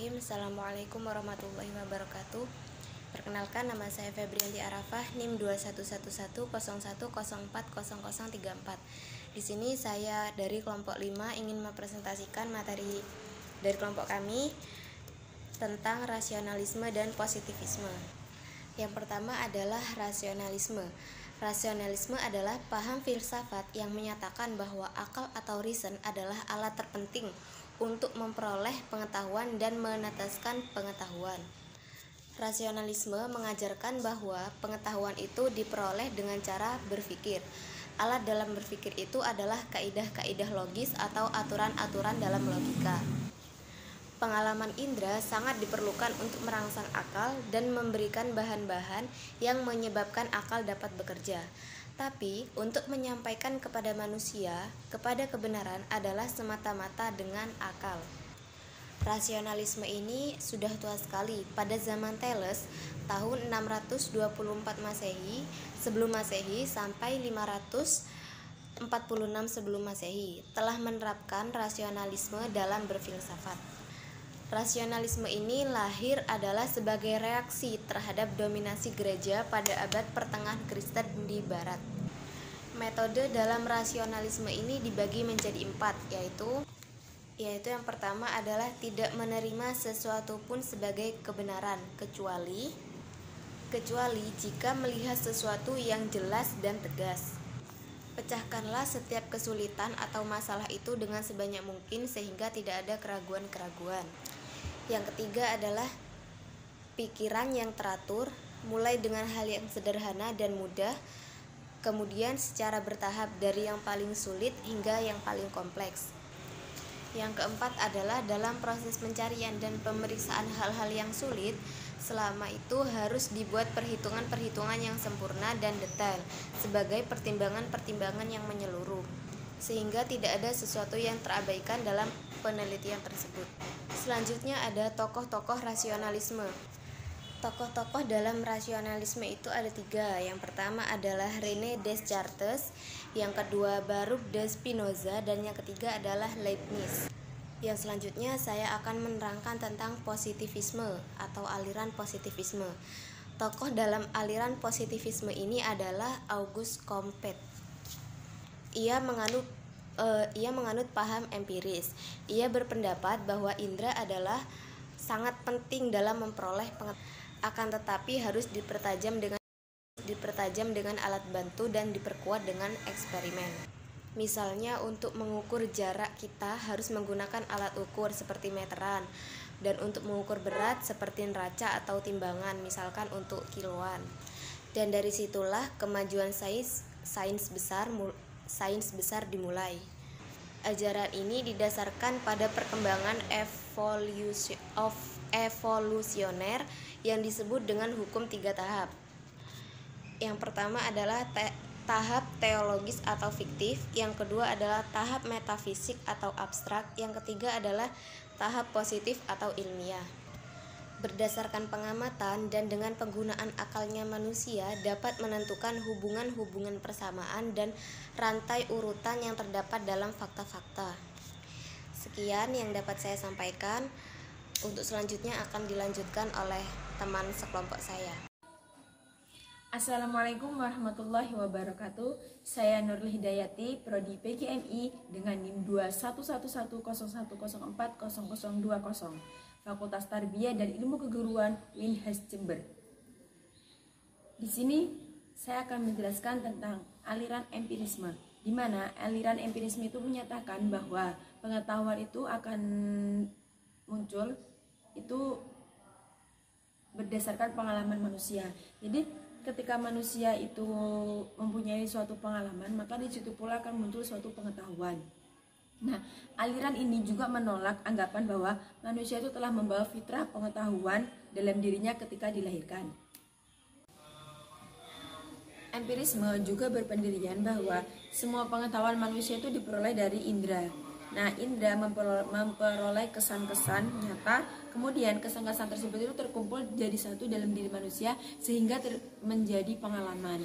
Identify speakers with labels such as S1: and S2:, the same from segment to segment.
S1: Bismillahirrahmanirrahim. Assalamualaikum warahmatullahi wabarakatuh. Perkenalkan, nama saya Febrianti Arafah, NIM 211101040034. Di sini saya dari kelompok 5 ingin mempresentasikan materi dari kelompok kami tentang rasionalisme dan positivisme. Yang pertama adalah rasionalisme. Rasionalisme adalah paham filsafat yang menyatakan bahwa akal atau reason adalah alat terpenting untuk memperoleh pengetahuan dan meneteskan pengetahuan. Rasionalisme mengajarkan bahwa pengetahuan itu diperoleh dengan cara berpikir. Alat dalam berpikir itu adalah kaidah-kaidah logis atau aturan-aturan dalam logika. Pengalaman indera sangat diperlukan untuk merangsang akal dan memberikan bahan-bahan yang menyebabkan akal dapat bekerja. Tapi, untuk menyampaikan kepada manusia, kepada kebenaran adalah semata-mata dengan akal. Rasionalisme ini sudah tua sekali. Pada zaman Thales, tahun 624 Masehi, sebelum Masehi sampai 546 sebelum Masehi, telah menerapkan rasionalisme dalam berfilsafat. Rasionalisme ini lahir adalah sebagai reaksi terhadap dominasi gereja pada abad pertengahan Kristen di Barat. Metode dalam rasionalisme ini dibagi menjadi 4, yaitu yang pertama adalah tidak menerima sesuatu pun sebagai kebenaran kecuali jika melihat sesuatu yang jelas dan tegas. Pecahkanlah setiap kesulitan atau masalah itu dengan sebanyak mungkin sehingga tidak ada keraguan-keraguan. Yang ketiga adalah pikiran yang teratur, mulai dengan hal yang sederhana dan mudah, kemudian secara bertahap dari yang paling sulit hingga yang paling kompleks. Yang keempat adalah dalam proses pencarian dan pemeriksaan hal-hal yang sulit, selama itu harus dibuat perhitungan-perhitungan yang sempurna dan detail sebagai pertimbangan-pertimbangan yang menyeluruh, sehingga tidak ada sesuatu yang terabaikan dalam penelitian tersebut. Selanjutnya ada tokoh-tokoh rasionalisme. Tokoh-tokoh dalam rasionalisme itu ada 3. Yang pertama adalah René Descartes, yang kedua Baruch de Spinoza, dan yang ketiga adalah Leibniz. Yang selanjutnya saya akan menerangkan tentang positivisme atau aliran positivisme. Tokoh dalam aliran positivisme ini adalah Auguste Comte. Ia menganut paham empiris. Ia berpendapat bahwa indera adalah sangat penting dalam memperoleh pengetahuan, akan tetapi harus dipertajam dengan alat bantu dan diperkuat dengan eksperimen. Misalnya, untuk mengukur jarak kita harus menggunakan alat ukur seperti meteran, dan untuk mengukur berat seperti neraca atau timbangan, misalkan untuk kiloan. Dan dari situlah kemajuan sains besar dimulai. Ajaran ini didasarkan pada perkembangan evolusioner yang disebut dengan hukum 3 tahap. Yang pertama adalah tahap teologis atau fiktif, yang kedua adalah tahap metafisik atau abstrak, yang ketiga adalah tahap positif atau ilmiah. Berdasarkan pengamatan dan dengan penggunaan akalnya manusia dapat menentukan hubungan-hubungan persamaan dan rantai urutan yang terdapat dalam fakta-fakta. Sekian yang dapat saya sampaikan. Untuk selanjutnya akan dilanjutkan oleh teman sekelompok saya.
S2: Assalamualaikum warahmatullahi wabarakatuh. Saya Nurul Hidayati, Prodi PGMI dengan NIM 211101040020, Fakultas Tarbiyah dan Ilmu Keguruan Unhas Jember. Di sini saya akan menjelaskan tentang aliran empirisme, di mana aliran empirisme itu menyatakan bahwa pengetahuan itu akan muncul itu berdasarkan pengalaman manusia. Jadi ketika manusia itu mempunyai suatu pengalaman, maka di situ pula akan muncul suatu pengetahuan. Nah, aliran ini juga menolak anggapan bahwa manusia itu telah membawa fitrah pengetahuan dalam dirinya ketika dilahirkan. Empirisme juga berpendirian bahwa semua pengetahuan manusia itu diperoleh dari indera. Nah, indera memperoleh kesan-kesan nyata, kemudian kesan-kesan tersebut itu terkumpul jadi satu dalam diri manusia sehingga menjadi pengalaman.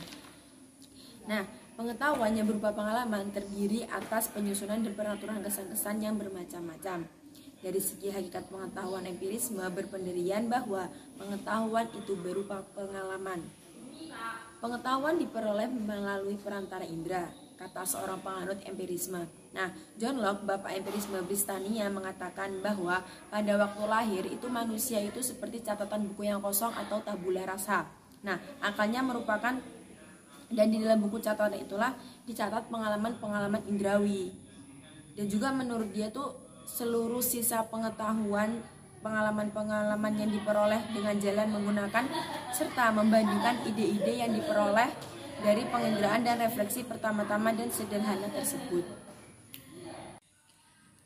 S2: Nah, pengetahuan yang berupa pengalaman terdiri atas penyusunan dan peraturan kesan-kesan yang bermacam-macam. Dari segi hakikat pengetahuan, empirisme berpendirian bahwa pengetahuan itu berupa pengalaman. Pengetahuan diperoleh melalui perantara indera, kata seorang penganut empirisme. Nah, John Locke, bapak empirisme Britania, mengatakan bahwa pada waktu lahir itu manusia itu seperti catatan buku yang kosong atau tabula rasa. Nah, akalnya merupakan, dan di dalam buku catatan itulah dicatat pengalaman-pengalaman indrawi. Dan juga menurut dia tuh seluruh sisa pengetahuan, pengalaman-pengalaman yang diperoleh dengan jalan menggunakan serta membandingkan ide-ide yang diperoleh dari penginderaan dan refleksi pertama-tama dan sederhana tersebut.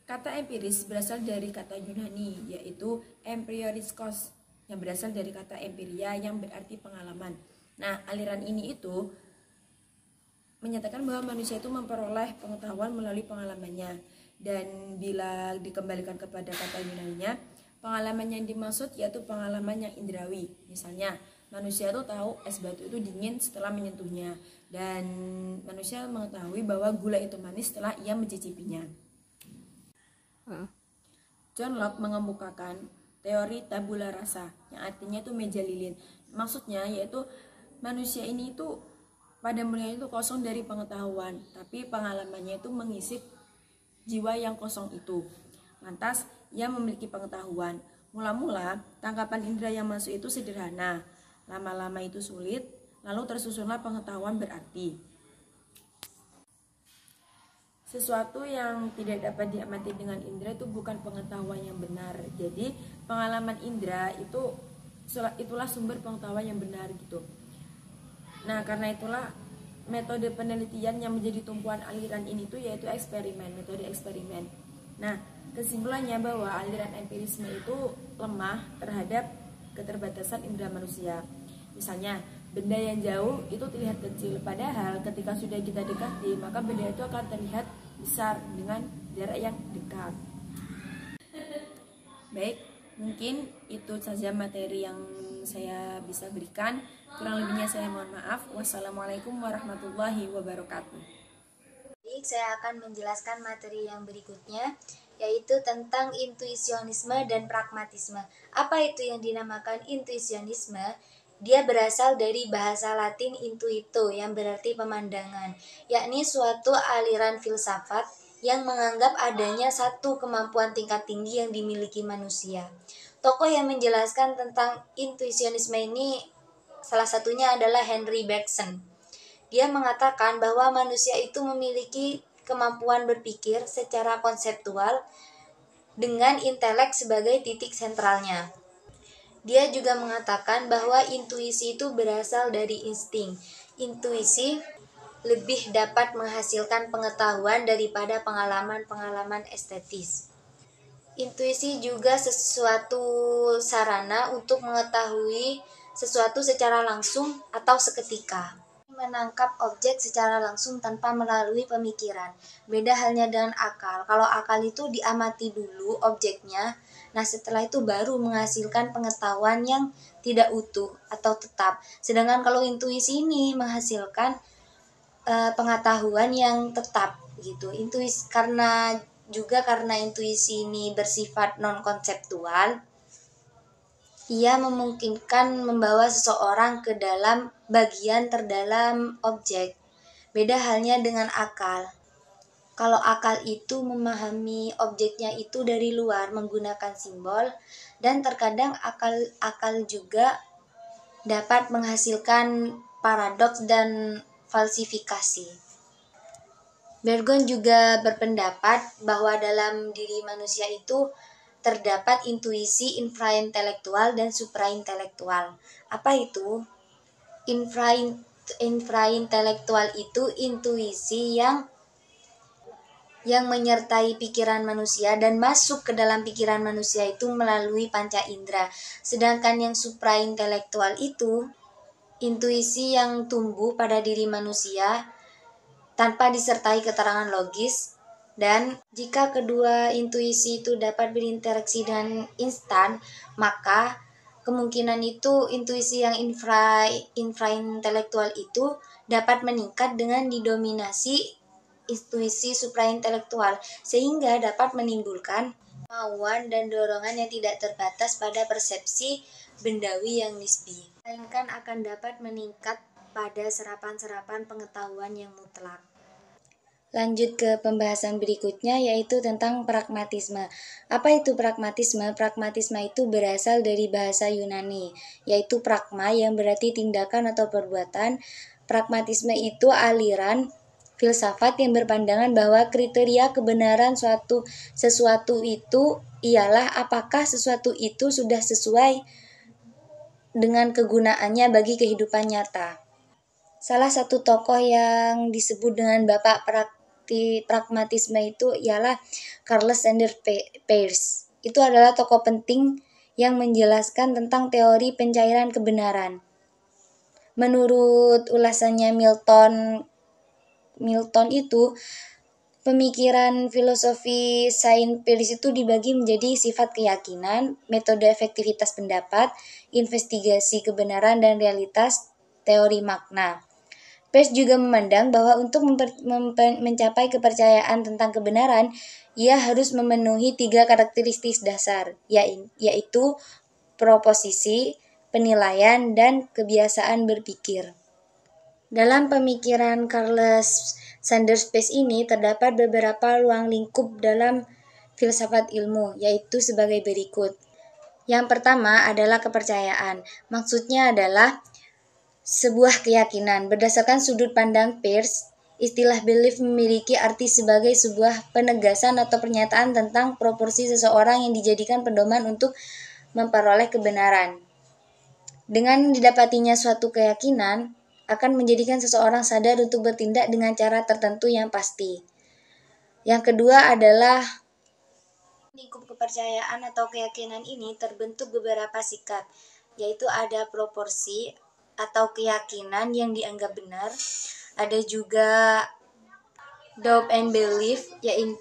S2: Kata empiris berasal dari kata Yunani, yaitu empiriskos, yang berasal dari kata empiria yang berarti pengalaman. Nah, aliran ini itu menyatakan bahwa manusia itu memperoleh pengetahuan melalui pengalamannya. Dan bila dikembalikan kepada kata Yunaninya, pengalaman yang dimaksud yaitu pengalaman yang indrawi. Misalnya, manusia itu tahu es batu itu dingin setelah menyentuhnya, dan manusia mengetahui bahwa gula itu manis setelah ia mencicipinya. John Locke mengemukakan teori tabula rasa, yang artinya itu meja lilin. Maksudnya yaitu manusia ini itu pada mulanya itu kosong dari pengetahuan, tapi pengalamannya itu mengisi jiwa yang kosong itu. Lantas ia memiliki pengetahuan. Mula-mula tangkapan indera yang masuk itu sederhana, lama-lama itu sulit, lalu tersusunlah pengetahuan berarti. Sesuatu yang tidak dapat diamati dengan indera itu bukan pengetahuan yang benar. Jadi pengalaman indera itulah sumber pengetahuan yang benar gitu. Nah, karena itulah metode penelitian yang menjadi tumpuan aliran ini tuh yaitu eksperimen, metode eksperimen. Nah, kesimpulannya bahwa aliran empirisme itu lemah terhadap keterbatasan indera manusia. Misalnya, benda yang jauh itu terlihat kecil, padahal ketika sudah kita dekati, maka benda itu akan terlihat besar dengan jarak yang dekat. Baik, mungkin itu saja materi yang saya bisa berikan. Kurang lebihnya saya mohon maaf. Wassalamualaikum warahmatullahi wabarakatuh.
S1: Baik, saya akan menjelaskan materi yang berikutnya, yaitu tentang intuisionisme dan pragmatisme. Apa itu yang dinamakan intuisionisme? Dia berasal dari bahasa Latin intuito yang berarti pemandangan, yakni suatu aliran filsafat yang menganggap adanya satu kemampuan tingkat tinggi yang dimiliki manusia. Tokoh yang menjelaskan tentang intuisionisme ini salah satunya adalah Henry Bergson. Dia mengatakan bahwa manusia itu memiliki kemampuan berpikir secara konseptual dengan intelek sebagai titik sentralnya. Dia juga mengatakan bahwa intuisi itu berasal dari insting. Intuisi lebih dapat menghasilkan pengetahuan daripada pengalaman-pengalaman estetis. Intuisi juga sesuatu sarana untuk mengetahui sesuatu secara langsung atau seketika. Menangkap objek secara langsung tanpa melalui pemikiran. Beda halnya dengan akal. Kalau akal itu diamati dulu objeknya, nah setelah itu baru menghasilkan pengetahuan yang tidak utuh atau tetap. Sedangkan kalau intuisi ini menghasilkan pengetahuan yang tetap gitu. Intuisi karena intuisi ini bersifat non konseptual, ia memungkinkan membawa seseorang ke dalam bagian terdalam objek. Beda halnya dengan akal. Kalau akal itu memahami objeknya itu dari luar menggunakan simbol, dan terkadang akal juga dapat menghasilkan paradoks dan falsifikasi. Bergson juga berpendapat bahwa dalam diri manusia itu terdapat intuisi infraintelektual dan supraintelektual. Apa itu? Infraintelektual itu intuisi yang menyertai pikiran manusia dan masuk ke dalam pikiran manusia itu melalui panca indera. Sedangkan yang supraintelektual itu intuisi yang tumbuh pada diri manusia tanpa disertai keterangan logis. Dan jika kedua intuisi itu dapat berinteraksi dengan instan, maka kemungkinan itu intuisi yang infraintelektual itu dapat meningkat dengan didominasi intuisi supraintelektual, sehingga dapat menimbulkan kemauan dan dorongan yang tidak terbatas pada persepsi bendawi yang nisbi, melainkan akan dapat meningkat pada serapan-serapan pengetahuan yang mutlak. Lanjut ke pembahasan berikutnya, yaitu tentang pragmatisme. Apa itu pragmatisme? Pragmatisme itu berasal dari bahasa Yunani, yaitu pragma yang berarti tindakan atau perbuatan. Pragmatisme itu aliran filsafat yang berpandangan bahwa kriteria kebenaran sesuatu itu ialah apakah sesuatu itu sudah sesuai dengan kegunaannya bagi kehidupan nyata. Salah satu tokoh yang disebut dengan Bapak Pragmatisme itu ialah Carl Sanders Peirce. Itu adalah tokoh penting yang menjelaskan tentang teori pencairan kebenaran. Menurut ulasannya Milton itu, pemikiran filosofi Saint Peirce itu dibagi menjadi sifat keyakinan, metode efektivitas pendapat, investigasi kebenaran dan realitas, teori makna. Peirce juga memandang bahwa untuk mencapai kepercayaan tentang kebenaran, ia harus memenuhi 3 karakteristik dasar, yaitu proposisi, penilaian, dan kebiasaan berpikir. Dalam pemikiran Carl Sanders Peirce ini terdapat beberapa ruang lingkup dalam filsafat ilmu, yaitu sebagai berikut. Yang pertama adalah kepercayaan. Maksudnya adalah sebuah keyakinan. Berdasarkan sudut pandang Peirce, istilah belief memiliki arti sebagai sebuah penegasan atau pernyataan tentang proporsi seseorang yang dijadikan pedoman untuk memperoleh kebenaran. Dengan didapatinya suatu keyakinan, akan menjadikan seseorang sadar untuk bertindak dengan cara tertentu yang pasti. Yang kedua adalah lingkup kepercayaan atau keyakinan ini terbentuk beberapa sikap, yaitu ada proporsi atau keyakinan yang dianggap benar, ada juga doubt and belief,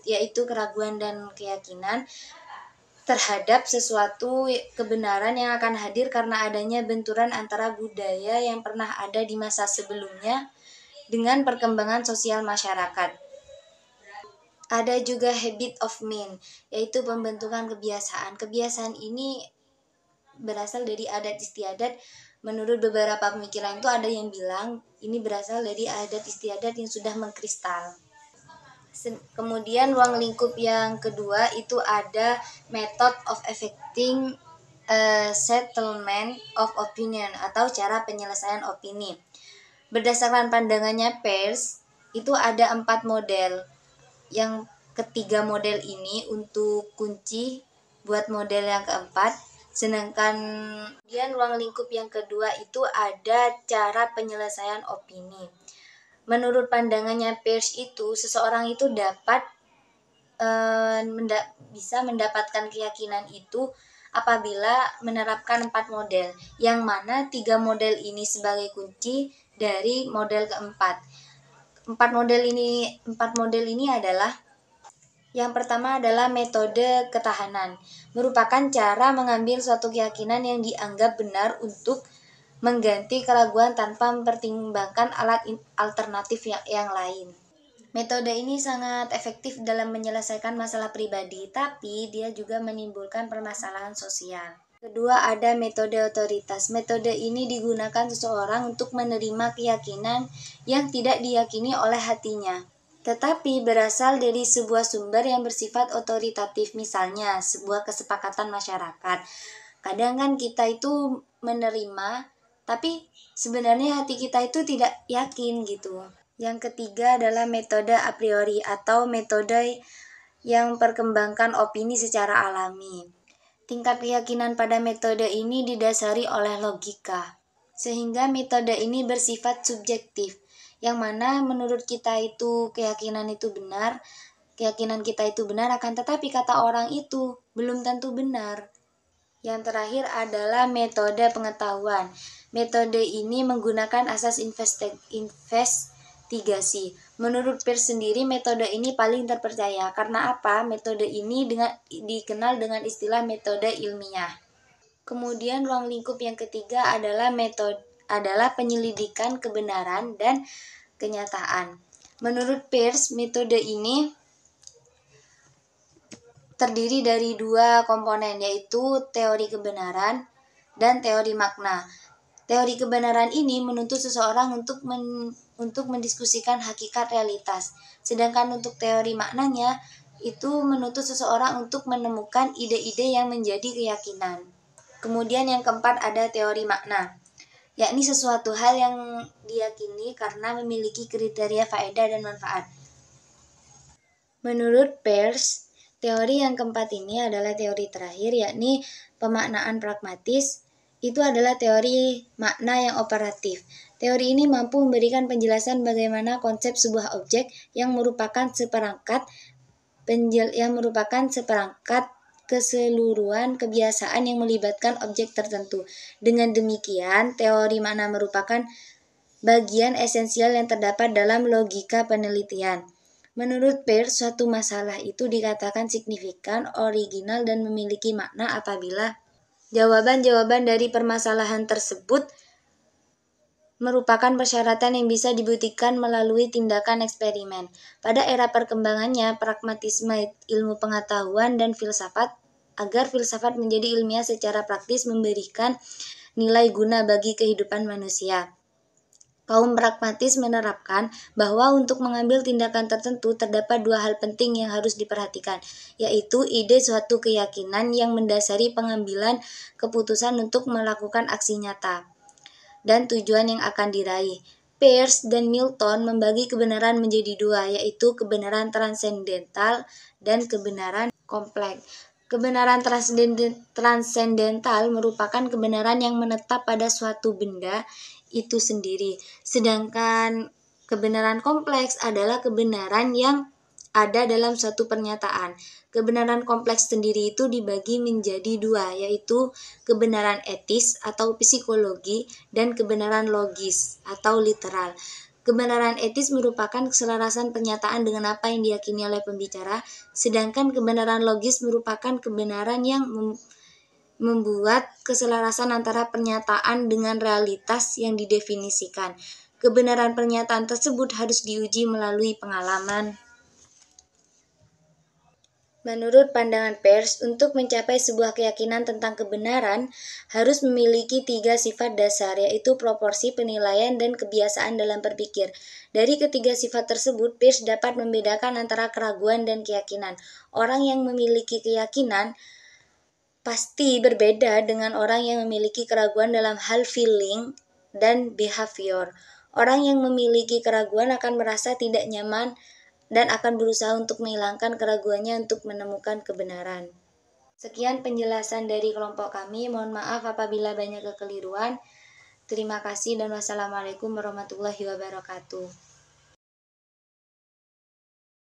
S1: yaitu keraguan dan keyakinan terhadap sesuatu kebenaran yang akan hadir karena adanya benturan antara budaya yang pernah ada di masa sebelumnya dengan perkembangan sosial masyarakat. Ada juga habit of mind, yaitu pembentukan kebiasaan. Kebiasaan ini berasal dari adat istiadat. Menurut beberapa pemikiran itu ada yang bilang ini berasal dari adat istiadat yang sudah mengkristal. Kemudian ruang lingkup yang kedua itu ada method of effecting settlement of opinion atau cara penyelesaian opini. Berdasarkan pandangannya Peirce, itu ada 4 model. Yang ketiga model ini untuk kunci buat model yang keempat. Sedangkan kemudian ruang lingkup yang kedua itu ada cara penyelesaian opini. Menurut pandangannya Peirce itu, seseorang itu dapat bisa mendapatkan keyakinan itu apabila menerapkan 4 model, yang mana 3 model ini sebagai kunci dari model keempat. 4 model ini adalah: yang pertama adalah metode ketahanan, merupakan cara mengambil suatu keyakinan yang dianggap benar untuk mengganti keraguan tanpa mempertimbangkan alat alternatif yang lain. Metode ini sangat efektif dalam menyelesaikan masalah pribadi, tapi dia juga menimbulkan permasalahan sosial. Kedua, ada metode otoritas. Metode ini digunakan seseorang untuk menerima keyakinan yang tidak diyakini oleh hatinya, tetapi berasal dari sebuah sumber yang bersifat otoritatif, misalnya sebuah kesepakatan masyarakat. Kadang kan kita itu menerima, tapi sebenarnya hati kita itu tidak yakin gitu. Yang ketiga adalah metode a priori atau metode yang perkembangkan opini secara alami. Tingkat keyakinan pada metode ini didasari oleh logika, sehingga metode ini bersifat subjektif, yang mana menurut kita itu keyakinan kita itu benar, akan tetapi kata orang itu belum tentu benar. Yang terakhir adalah metode pengetahuan. Metode ini menggunakan asas investigasi. Menurut Peirce sendiri, metode ini paling terpercaya. Karena apa? Metode ini dikenal dengan istilah metode ilmiah. Kemudian ruang lingkup yang ketiga adalah penyelidikan kebenaran dan kenyataan. Menurut Peirce, metode ini terdiri dari dua komponen, yaitu teori kebenaran dan teori makna. Teori kebenaran ini menuntut seseorang untuk mendiskusikan hakikat realitas. Sedangkan untuk teori maknanya itu menuntut seseorang untuk menemukan ide-ide yang menjadi keyakinan. Kemudian yang keempat ada teori makna, yakni sesuatu hal yang diyakini karena memiliki kriteria faedah dan manfaat. Menurut Peirce, teori yang keempat ini adalah teori terakhir, yakni pemaknaan pragmatis. Itu adalah teori makna yang operatif. Teori ini mampu memberikan penjelasan bagaimana konsep sebuah objek yang merupakan seperangkat keseluruhan kebiasaan yang melibatkan objek tertentu. Dengan demikian, teori makna merupakan bagian esensial yang terdapat dalam logika penelitian. Menurut Peirce, suatu masalah itu dikatakan signifikan, original, dan memiliki makna apabila jawaban-jawaban dari permasalahan tersebut merupakan persyaratan yang bisa dibuktikan melalui tindakan eksperimen. Pada era perkembangannya, pragmatisme ilmu pengetahuan dan filsafat, agar filsafat menjadi ilmiah secara praktis memberikan nilai guna bagi kehidupan manusia. Kaum pragmatis menerapkan bahwa untuk mengambil tindakan tertentu terdapat dua hal penting yang harus diperhatikan, yaitu ide suatu keyakinan yang mendasari pengambilan keputusan untuk melakukan aksi nyata, dan tujuan yang akan diraih. Peirce dan Milton membagi kebenaran menjadi dua, yaitu kebenaran transendental dan kebenaran kompleks. Kebenaran transendental merupakan kebenaran yang menetap pada suatu benda itu sendiri, sedangkan kebenaran kompleks adalah kebenaran yang ada dalam suatu pernyataan. Kebenaran kompleks sendiri itu dibagi menjadi dua, yaitu kebenaran etis atau psikologi dan kebenaran logis atau literal. Kebenaran etis merupakan keselarasan pernyataan dengan apa yang diyakini oleh pembicara, sedangkan kebenaran logis merupakan kebenaran yang membuat keselarasan antara pernyataan dengan realitas yang didefinisikan. Kebenaran pernyataan tersebut harus diuji melalui pengalaman. Menurut pandangan Peirce, untuk mencapai sebuah keyakinan tentang kebenaran harus memiliki 3 sifat dasar, yaitu proporsi, penilaian, dan kebiasaan dalam berpikir. Dari ketiga sifat tersebut, Peirce dapat membedakan antara keraguan dan keyakinan. Orang yang memiliki keyakinan pasti berbeda dengan orang yang memiliki keraguan dalam hal feeling dan behavior. Orang yang memiliki keraguan akan merasa tidak nyaman dan akan berusaha untuk menghilangkan keraguannya untuk menemukan kebenaran. Sekian penjelasan dari kelompok kami. Mohon maaf apabila banyak kekeliruan. Terima kasih dan wassalamualaikum warahmatullahi wabarakatuh.